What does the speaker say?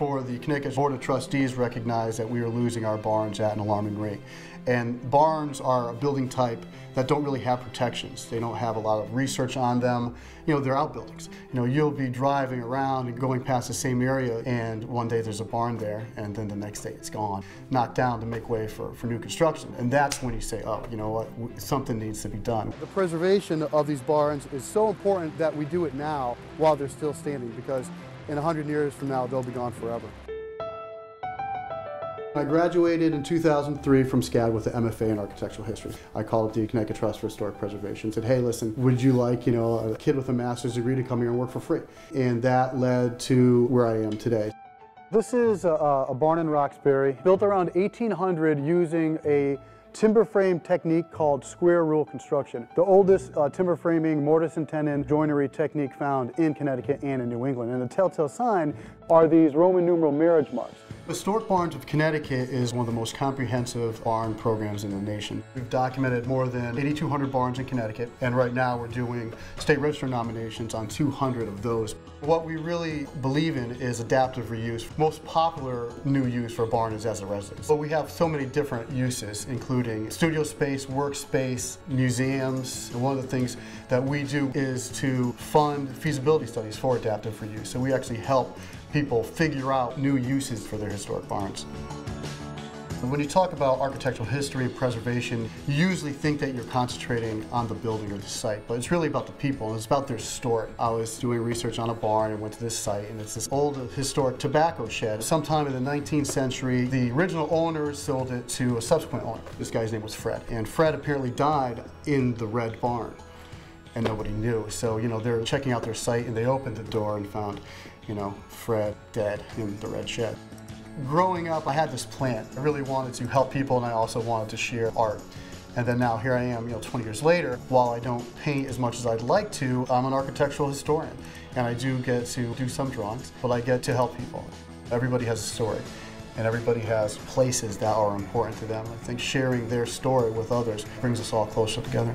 before the Connecticut Board of Trustees recognized that we were losing our barns at an alarming rate. And barns are a building type that don't really have protections. They don't have a lot of research on them. You know, they're outbuildings. You know, you'll be driving around and going past the same area, and one day there's a barn there, and then the next day it's gone, knocked down to make way for new construction. And that's when you say, oh, you know what, something needs to be done. The preservation of these barns is so important that we do it now while they're still standing, because in 100 years from now, they'll be gone forever. I graduated in 2003 from SCAD with an MFA in architectural history. I called the Connecticut Trust for Historic Preservation and said, hey, listen, would you like, you know, a kid with a master's degree to come here and work for free? And that led to where I am today. This is a barn in Roxbury, built around 1800 using a timber frame technique called square rule construction, the oldest timber framing mortise and tenon joinery technique found in Connecticut and in New England. And the telltale sign are these Roman numeral marriage marks. Historic Barns of Connecticut is one of the most comprehensive barn programs in the nation. We've documented more than 8,200 barns in Connecticut, and right now we're doing state register nominations on 200 of those. What we really believe in is adaptive reuse. Most popular new use for a barn is as a residence. But we have so many different uses, including studio space, workspace, museums. And one of the things that we do is to fund feasibility studies for adaptive reuse. So we actually help people figure out new uses for their historic barns. When you talk about architectural history and preservation, you usually think that you're concentrating on the building or the site, but it's really about the people, and it's about their story. I was doing research on a barn and went to this site, and it's this old historic tobacco shed. Sometime in the 19th century, the original owners sold it to a subsequent owner. This guy's name was Fred, and Fred apparently died in the red barn, and nobody knew. So, you know, they're checking out their site, and they opened the door and found, you know, Fred dead in the red shed. Growing up, I had this plan. I really wanted to help people, and I also wanted to share art. And then now here I am, you know, 20 years later. While I don't paint as much as I'd like to, I'm an architectural historian, and I do get to do some drawings, but I get to help people. Everybody has a story, and everybody has places that are important to them. I think sharing their story with others brings us all closer together.